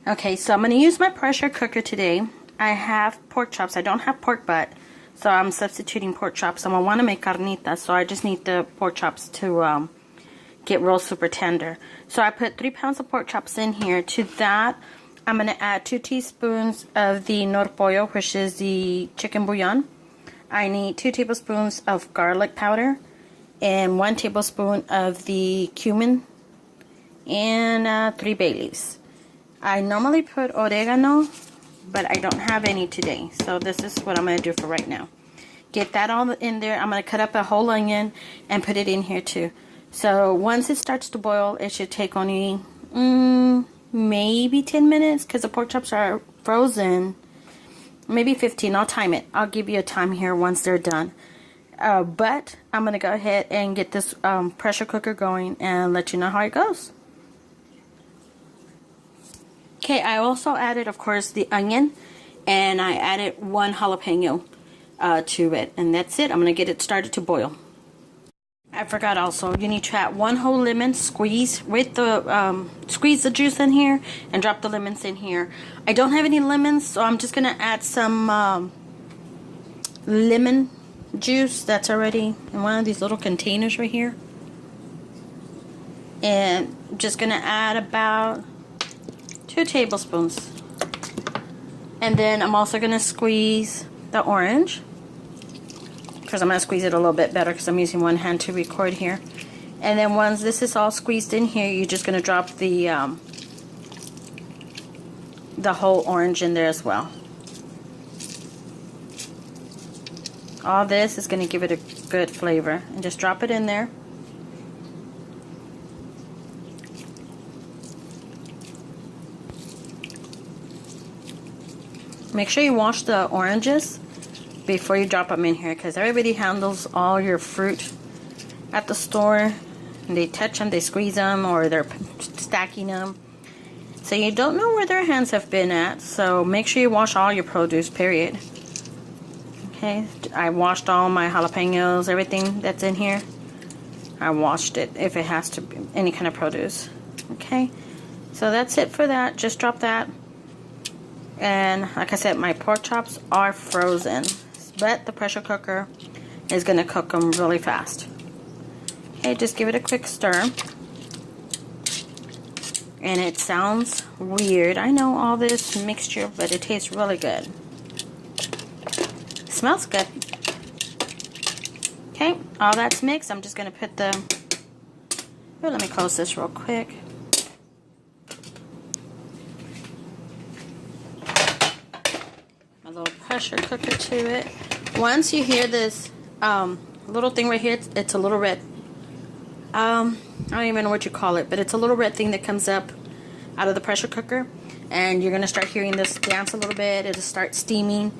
Okay, so I'm going to use my pressure cooker today. I have pork chops. I don't have pork butt, so I'm substituting pork chops. I'm going to want to make carnitas, so I just need the pork chops to get real super tender. So I put 3 pounds of pork chops in here. To that, I'm going to add 2 teaspoons of the norpollo, which is the chicken bouillon. I need 2 tablespoons of garlic powder and 1 tablespoon of the cumin and 3 bay leaves. I normally put oregano, but I don't have any today, so this is what I'm going to do for right now. Get that all in there. I'm going to cut up a whole onion and put it in here too. So once it starts to boil, it should take only maybe 10 minutes because the pork chops are frozen. Maybe 15. I'll time it. I'll give you a time here once they're done. But I'm going to go ahead and get this pressure cooker going and let you know how it goes. Okay, I also added, of course, the onion, and I added 1 jalapeno to it, and that's it. I'm going to get it started to boil. I forgot also, you need to add 1 whole lemon, squeeze the juice in here, and drop the lemons in here. I don't have any lemons, so I'm just going to add some lemon juice that's already in one of these little containers right here. And I'm just going to add about 2 tablespoons. And then I'm also going to squeeze the orange, because I'm going to squeeze it a little bit better because I'm using one hand to record here. And then once this is all squeezed in here, you're just going to drop the whole orange in there as well. All this is going to give it a good flavor, and just drop it in there. Make sure you wash the oranges before you drop them in here, because everybody handles all your fruit at the store, and they touch them, they squeeze them, or they're stacking them. So you don't know where their hands have been at, so make sure you wash all your produce, period. Okay, I washed all my jalapenos, everything that's in here. I washed it if it has to be any kind of produce. Okay, so that's it for that. Just drop that. And like I said, my pork chops are frozen, but the pressure cooker is going to cook them really fast. Okay, just give it a quick stir. And it sounds weird, I know, all this mixture, but it tastes really good. It smells good. Okay, all that's mixed. I'm just going to put the... Oh, let me close this real quick. Little pressure cooker to it. Once you hear this little thing right here, it's a little red, I don't even know what you call it, but it's a little red thing that comes up out of the pressure cooker, and you're going to start hearing this dance a little bit. It'll start steaming.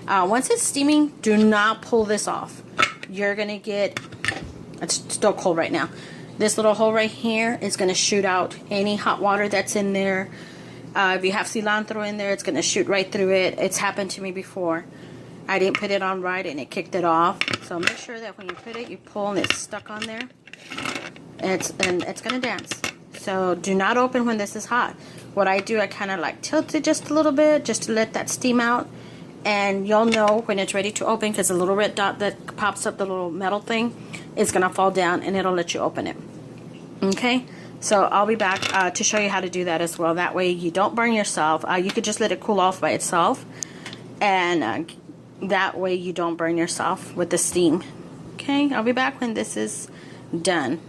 Once it's steaming, do not pull this off. You're going to get, it's still cold right now, this little hole right here is going to shoot out any hot water that's in there. If you have cilantro in there, it's going to shoot right through it. It's happened to me before. I didn't put it on right and it kicked it off. So make sure that when you put it, you pull and it's stuck on there. And it's going to dance. So do not open when this is hot. What I do, I kind of like tilt it just a little bit just to let that steam out. And you'll know when it's ready to open, because the little red dot that pops up, the little metal thing, is going to fall down and it'll let you open it. Okay? So I'll be back to show you how to do that as well. That way you don't burn yourself. You could just let it cool off by itself. And that way you don't burn yourself with the steam. Okay, I'll be back when this is done.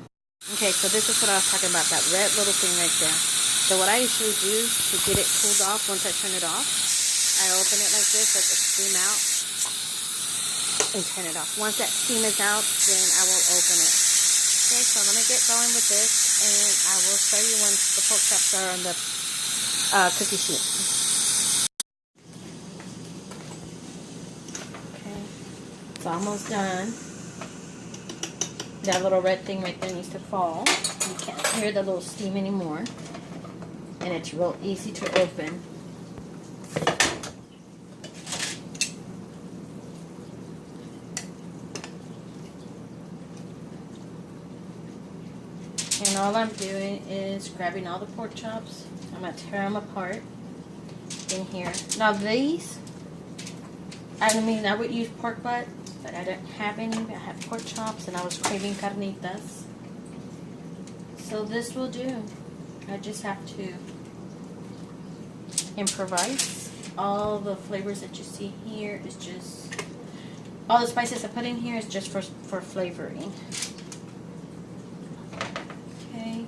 Okay, so this is what I was talking about, that red little thing right there. So what I usually do to get it cooled off, once I turn it off, I open it like this, let the steam out, and turn it off. Once that steam is out, then I will open it. Okay, so let me get going with this, and I will show you once the pork chops are on the cookie sheet. Okay, it's almost done. That little red thing right there needs to fall. You can't hear the little steam anymore, and it's real easy to open. And all I'm doing is grabbing all the pork chops. I'm going to tear them apart. in here. Now these, I mean, I would use pork butt, but I didn't have any. I had pork chops and I was craving carnitas. So this will do. I just have to improvise. All the flavors that you see here is just, all the spices I put in here is just for flavoring. Okay.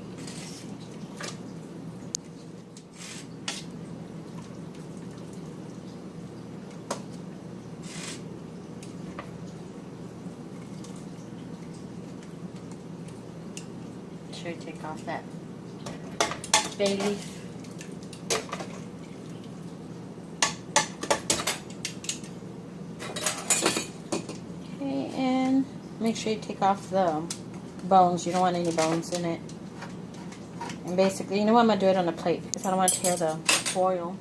Sure, take off that bay leaf. Okay, and make sure you take off the bones. You don't want any bones in it. And basically, you know what, I'm going to do it on a plate because I don't want to tear the foil.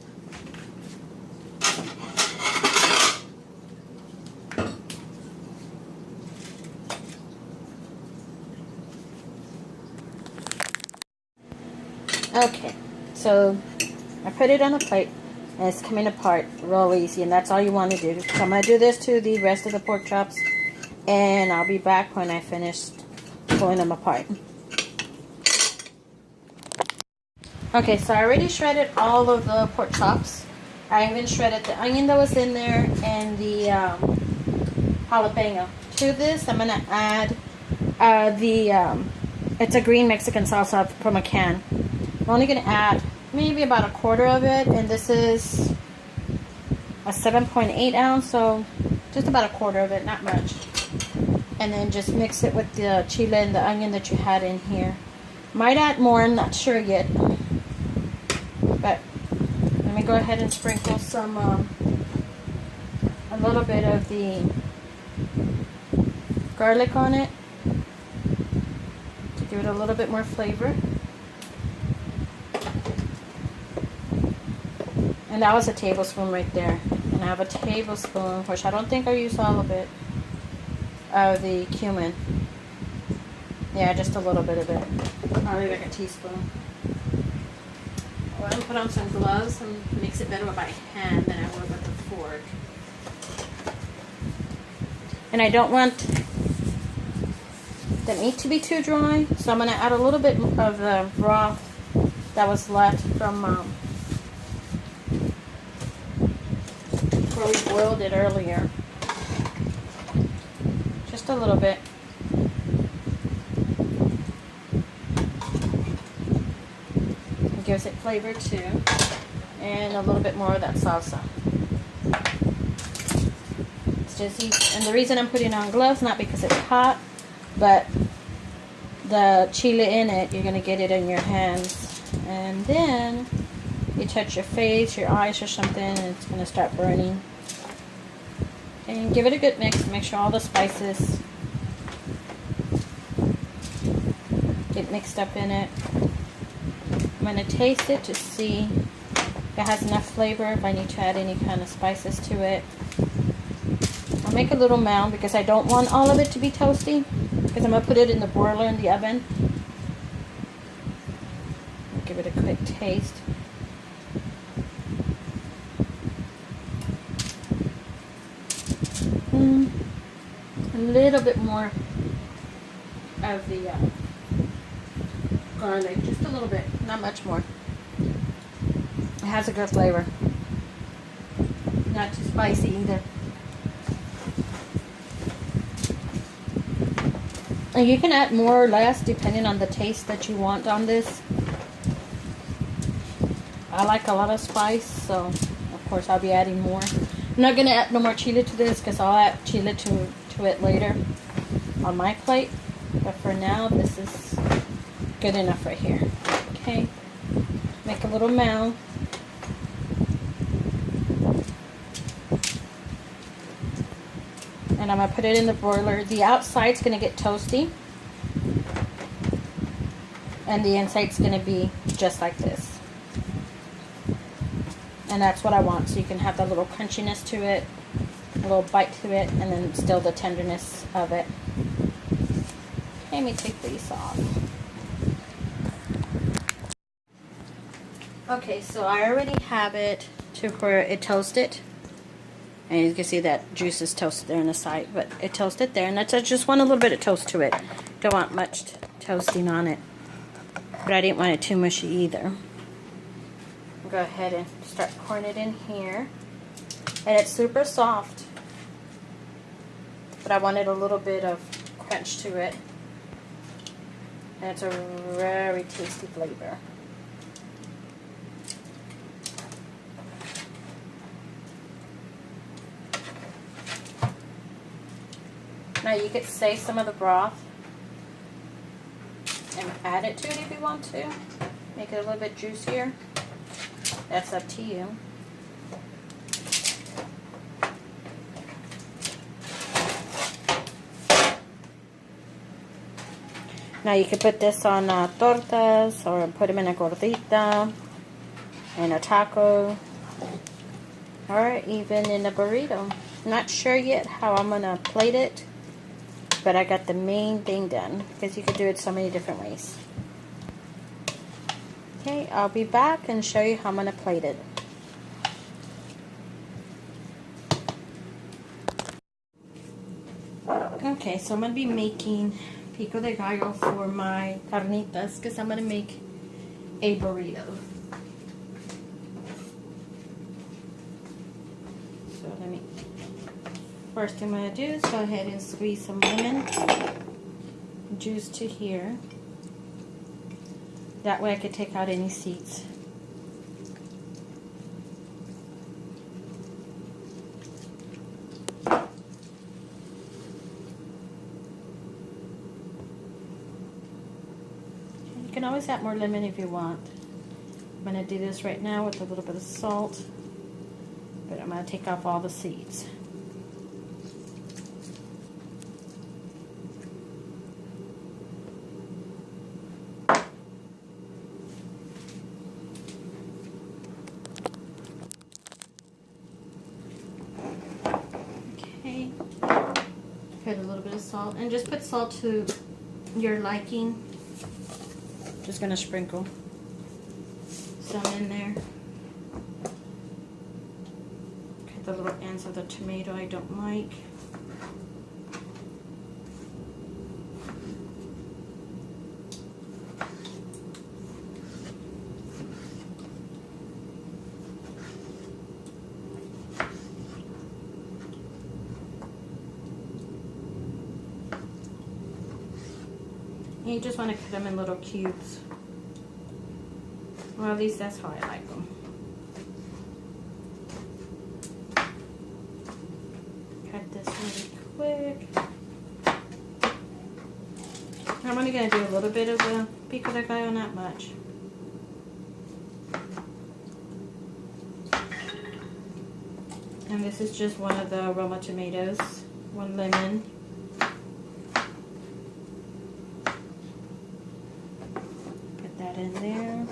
Okay, so I put it on a plate and it's coming apart real easy, and that's all you want to do. So I'm going to do this to the rest of the pork chops, and I'll be back when I finish pulling them apart. Okay, so I already shredded all of the pork chops. I even shredded the onion that was in there and the jalapeno. To this, I'm going to add it's a green Mexican salsa from a can. I'm only going to add maybe about a quarter of it, and this is a 7.8 ounce, so just about a quarter of it, not much. And then just mix it with the chile and the onion that you had in here. Might add more, I'm not sure yet. But let me go ahead and sprinkle some, a little bit of the garlic on it to give it a little bit more flavor. And that was a tablespoon right there. And I have a tablespoon, which I don't think I used all of it, of the cumin. Yeah, just a little bit of it. Probably like a teaspoon. I'm going to put on some gloves and mix it better with my hand than I would with a fork. And I don't want the meat to be too dry, so I'm going to add a little bit of the broth that was left from where we boiled it earlier. Just a little bit. It gives it flavor too. And a little bit more of that salsa. It's just easy. And the reason I'm putting on gloves, not because it's hot, but the chile in it, you're going to get it in your hands. And then you touch your face, your eyes or something, and it's going to start burning. And give it a good mix. Make sure all the spices get mixed up in it. I'm going to taste it to see if it has enough flavor, if I need to add any kind of spices to it. I'll make a little mound because I don't want all of it to be toasty, because I'm going to put it in the broiler in the oven. I'll give it a quick taste. A little bit more of the garlic, just a little bit, not much more. It has a good flavor, not too spicy either. And you can add more or less depending on the taste that you want on this. I like a lot of spice, so of course I'll be adding more. I'm not going to add no more chile to this because I'll add chile to it later on my plate. But for now, this is good enough right here. Okay. Make a little mound. And I'm going to put it in the broiler. The outside's going to get toasty. And the inside's going to be just like this. And that's what I want, so you can have that little crunchiness to it, a little bite to it, and then still the tenderness of it. Okay, let me take these off. Okay, so I already have it to where it toasted. And you can see that juice is toasted there on the side, but it toasted there. And that's, I just want a little bit of toast to it. Don't want much toasting on it. But I didn't want it too mushy either. I'll go ahead and start pouring it in here. And it's super soft. But I wanted a little bit of crunch to it. And it's a very tasty flavor. Now you could save some of the broth and add it to it if you want to. Make it a little bit juicier. That's up to you. Now you could put this on tortas or put them in a gordita, in a taco, or even in a burrito. Not sure yet how I'm going to plate it. But I got the main thing done because you could do it so many different ways. Okay, I'll be back and show you how I'm going to plate it. Okay, so I'm going to be making pico de gallo for my carnitas because I'm going to make a burrito. So let me... First thing I'm going to do is go ahead and squeeze some lemon juice to here. That way I could take out any seeds. You can always add more lemon if you want. I'm going to do this right now with a little bit of salt, but I'm going to take off all the seeds. Put a little bit of salt, and just put salt to your liking. Just gonna sprinkle some in there. Cut the little ends of the tomato I don't like. And you just want to cut them in little cubes. Well, at least that's how I like them. Cut this really quick. I'm only going to do a little bit of the pico de gallo, not much. And this is just one of the Roma tomatoes, one lemon. In there.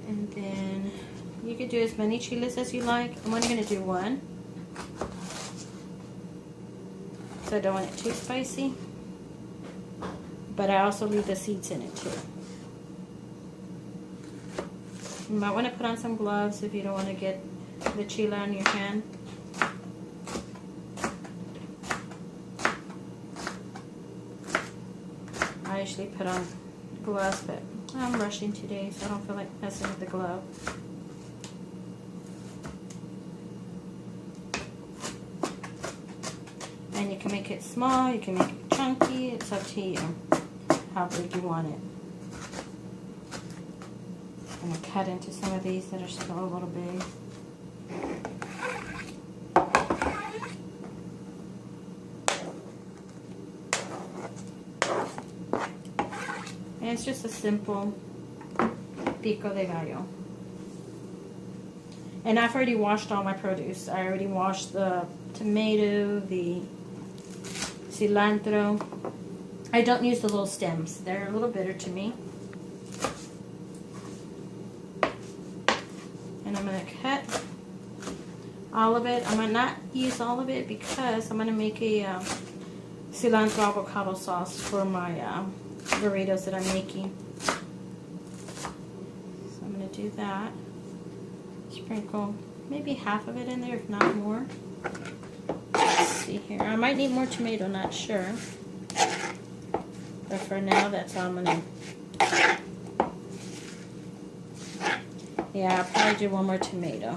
And then you could do as many chiles as you like. I'm only going to do one, so I don't want it too spicy, but I also leave the seeds in it too. You might want to put on some gloves if you don't want to get the chile on your hand. I usually put on gloves, but I'm rushing today, so I don't feel like messing with the glove. And you can make it small, you can make it chunky, it's up to you how big you want it. I'm going to cut into some of these that are still a little big. And it's just a simple pico de gallo. And I've already washed all my produce. I already washed the tomato, the cilantro. I don't use the little stems. They're a little bitter to me. And I'm going to cut all of it. I'm going to not use all of it because I'm going to make a cilantro avocado sauce for my burritos that I'm making. So I'm going to do that. Sprinkle maybe half of it in there, if not more. Let's see here. I might need more tomato, not sure. But for now, that's all I'm going to... Yeah, I'll probably do one more tomato.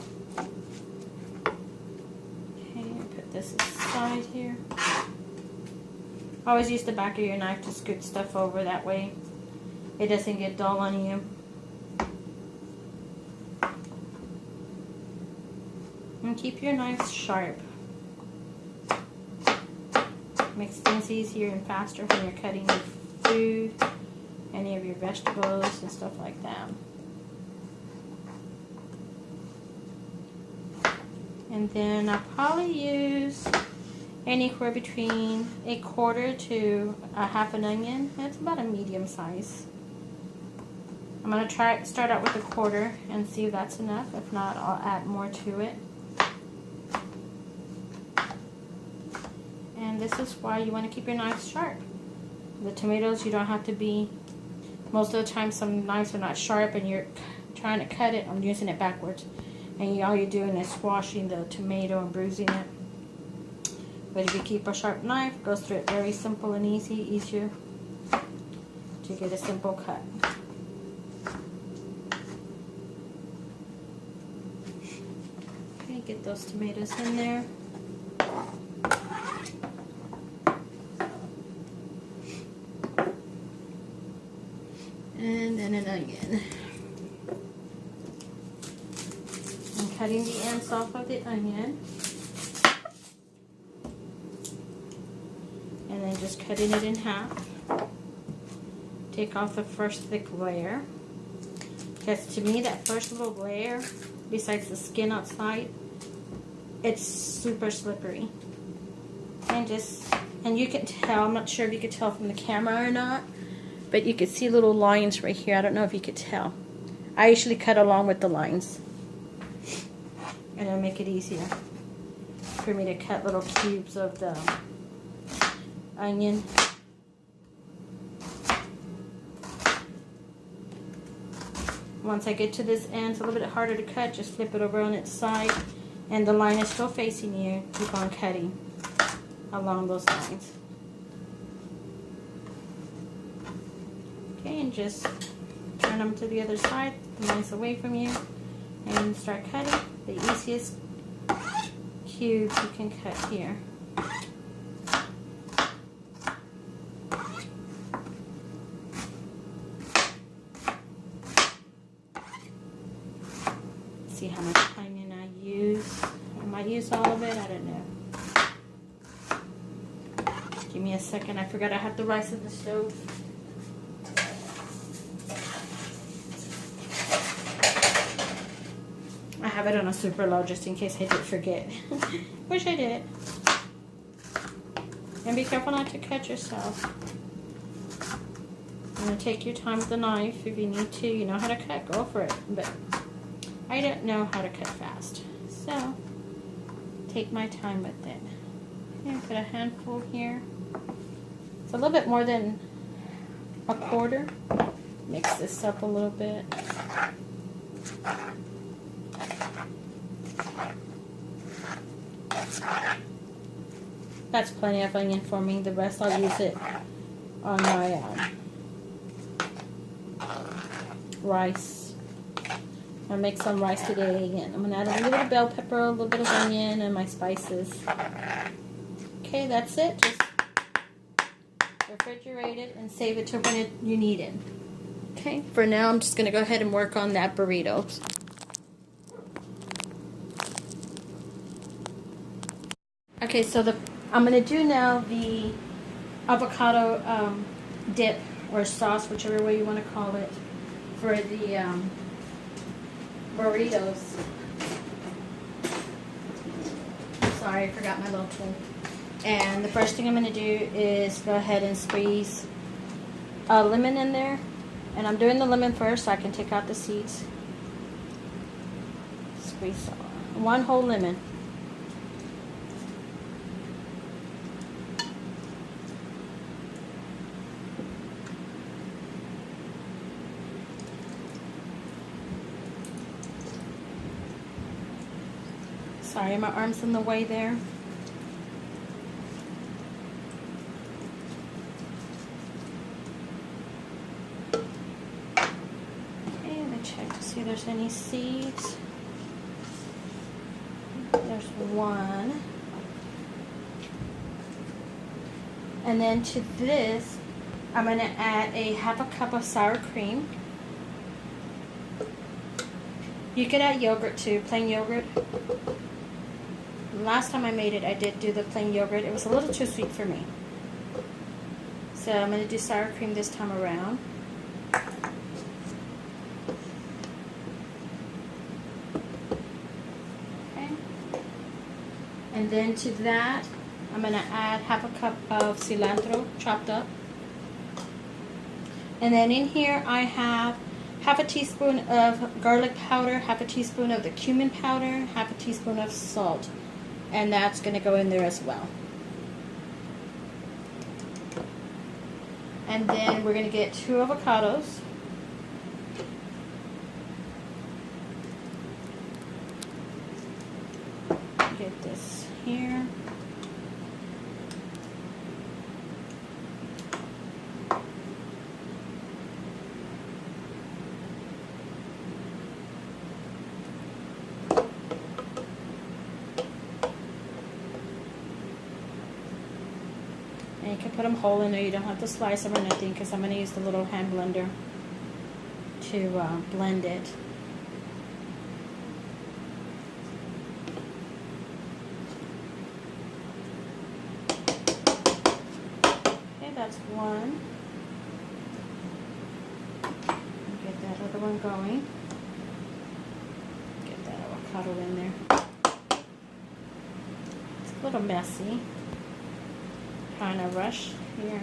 Okay, put this aside here. Always use the back of your knife to scoot stuff over, that way it doesn't get dull on you. And keep your knives sharp. Makes things easier and faster when you're cutting your food, any of your vegetables and stuff like that. And then I'll probably use anywhere between 1/4 to a half an onion. That's about a medium size. I'm going to start out with 1/4 and see if that's enough. If not, I'll add more to it. And this is why you want to keep your knives sharp. The tomatoes, you don't have to be, most of the time some knives are not sharp and you're trying to cut it. I'm using it backwards. And all you're doing is squashing the tomato and bruising it. But if you keep a sharp knife, it goes through it very simple and easier to get a simple cut. Okay, get those tomatoes in there. And then an onion. I'm cutting the ends off of the onion. And then just cutting it in half. Take off the first thick layer. Because to me, that first little layer, besides the skin outside, it's super slippery. And you can tell, I'm not sure if you could tell from the camera or not, but you could see little lines right here. I don't know if you could tell. I usually cut along with the lines. And it'll make it easier for me to cut little cubes of the onion. Once I get to this end, it's a little bit harder to cut. Just flip it over on its side, and the line is still facing you. Keep on cutting along those lines. Okay, and just turn them to the other side, the line's away from you, and start cutting. The easiest cubes you can cut here. See how much onion I use. I might use all of it, I don't know. Give me a second, I forgot I have the rice in the stove. I have it on a super low just in case I did forget. Wish I did. And be careful not to cut yourself. I'm going to take your time with the knife if you need to. You know how to cut, go for it. But I don't know how to cut fast. So, take my time with it. Okay, put a handful here. It's a little bit more than 1/4. Mix this up a little bit. That's plenty of onion for me. The rest I'll use it on my rice. I'll make some rice today, and I'm going to add a little bit of bell pepper, a little bit of onion, and my spices. Okay, that's it. Just refrigerate it and save it to when you need it. Okay, for now I'm just going to go ahead and work on that burrito. Okay, so I'm going to do now the avocado dip or sauce, whichever way you want to call it, for the burritos. Sorry, I forgot my little tool. And the first thing I'm going to do is go ahead and squeeze a lemon in there. And I'm doing the lemon first so I can take out the seeds. Squeeze one whole lemon. Sorry, my arm's in the way there. Okay, let me check to see if there's any seeds. There's one. And then to this, I'm going to add a half a cup of sour cream. You could add yogurt too, plain yogurt. Last time I made it, I did do the plain yogurt. It was a little too sweet for me. So I'm going to do sour cream this time around. Okay. And then to that, I'm going to add half a cup of cilantro chopped up. And then in here I have half a teaspoon of garlic powder, half a teaspoon of the cumin powder, half a teaspoon of salt. And that's going to go in there as well. And then we're going to get 2 avocados. Get this here. And you can put them whole in there. You don't have to slice them or nothing, because I'm going to use the little hand blender to blend it. Okay, that's one. Get that other one going. Get that avocado in there. It's a little messy. Kind of rush here.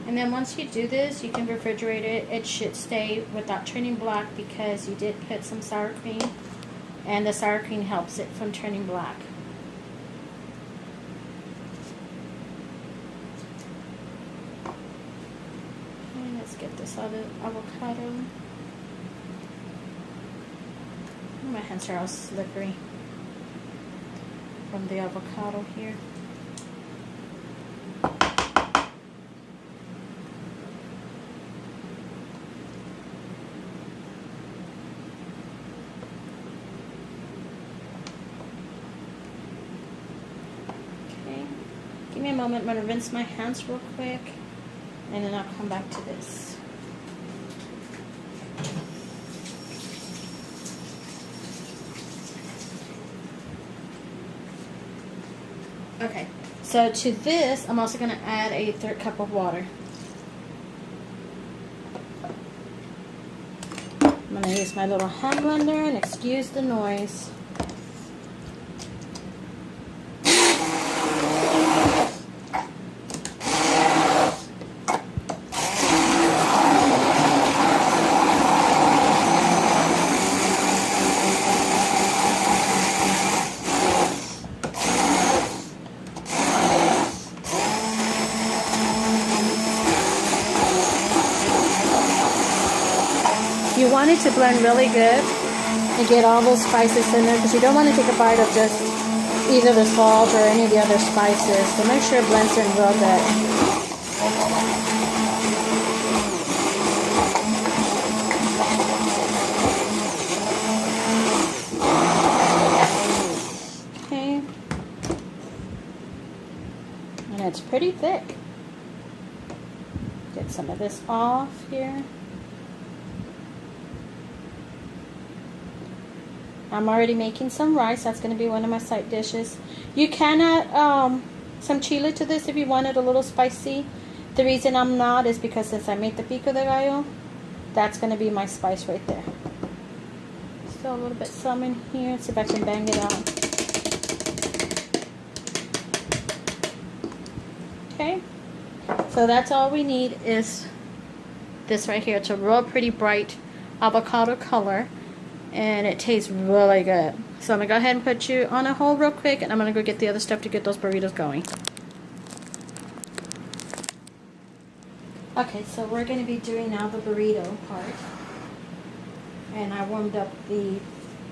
And then once you do this, you can refrigerate it. It should stay without turning black, because you did put some sour cream, and the sour cream helps it from turning black. Okay, let's get this other avocado. My hands are all slippery from the avocado here. Okay, give me a moment. I'm going to rinse my hands real quick, and then I'll come back to this. Okay, so to this, I'm also going to add a 1/3 cup of water. I'm going to use my little hand blender, and excuse the noise. You want it to blend really good and get all those spices in there, because you don't want to take a bite of just either the salt or any of the other spices. So make sure it blends in real good. Okay. And it's pretty thick. Get some of this off here. I'm already making some rice. That's going to be one of my side dishes. You can add some chile to this if you want it a little spicy. The reason I'm not is because since I made the pico de gallo, that's going to be my spice right there. Still a little bit some in here. See if I can bang it out. Okay. So that's all we need is this right here. It's a real pretty bright avocado color. And it tastes really good. So I'm going to go ahead and put you on a hold real quick, and I'm going to go get the other stuff to get those burritos going. Okay, so we're going to be doing now the burrito part. And I warmed up the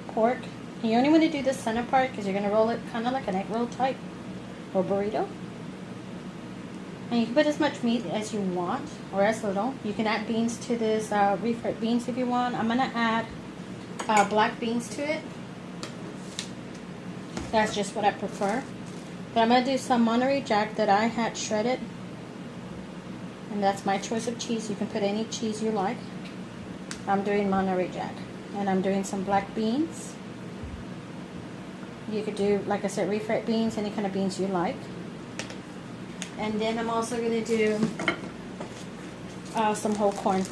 pork. And you only want to do the center part because you're going to roll it kind of like an egg roll type or burrito. And you can put as much meat as you want or as little. You can add beans to this, refried beans if you want. I'm going to add black beans to it. That's just what I prefer. But I'm going to do some Monterey Jack that I had shredded. And that's my choice of cheese. You can put any cheese you like. I'm doing Monterey Jack. And I'm doing some black beans. You could do, like I said, refried beans, any kind of beans you like. And then I'm also going to do some whole corn.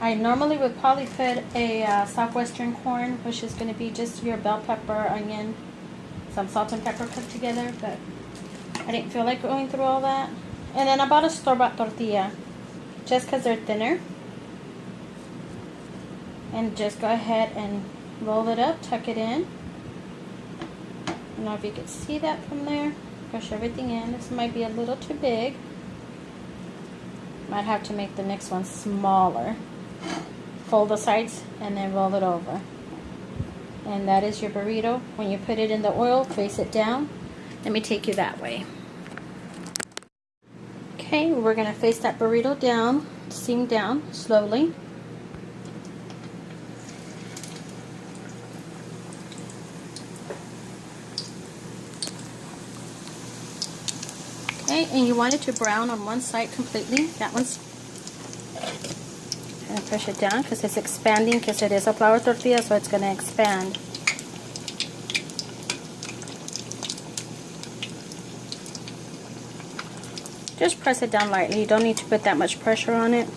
I normally would probably put a southwestern corn, which is going to be just your bell pepper, onion, some salt and pepper cooked together, but I didn't feel like going through all that. And then I bought a store-bought tortilla, just because they're thinner. And just go ahead and roll it up, tuck it in. I don't know if you can see that from there. Push everything in. This might be a little too big. Might have to make the next one smaller. Fold the sides and then roll it over. And that is your burrito. When you put it in the oil, face it down. Let me take you that way. Okay, we're going to face that burrito down, seam down slowly. Okay, and you want it to brown on one side completely. That one's. And push it down because it's expanding, because it is a flour tortilla, so it's going to expand. Just press it down lightly. You don't need to put that much pressure on it.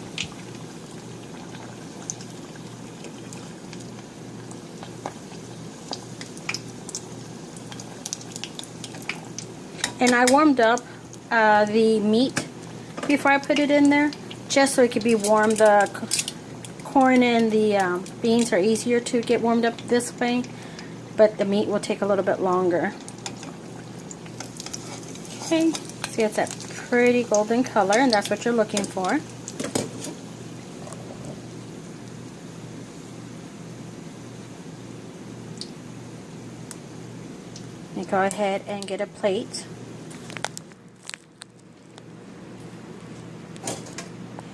And I warmed up the meat before I put it in there, just so it could be warm. The corn and the beans are easier to get warmed up this way, but the meat will take a little bit longer. Okay, see, it's that pretty golden color, and that's what you're looking for. And go ahead and get a plate.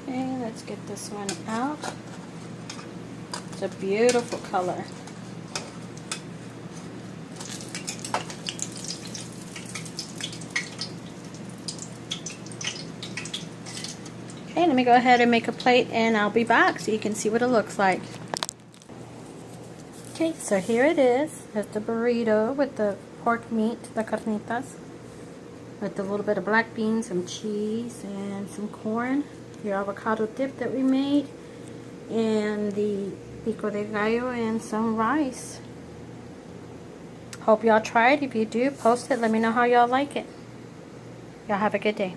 Okay, let's get this one out. It's a beautiful color. Okay, let me go ahead and make a plate, and I'll be back so you can see what it looks like. Okay, so here it is. It's the burrito with the pork meat, the carnitas, with a little bit of black beans, some cheese, and some corn. Your avocado dip that we made, and the pico de gallo, and some rice. Hope y'all try it. If you do, post it. Let me know how y'all like it. Y'all have a good day.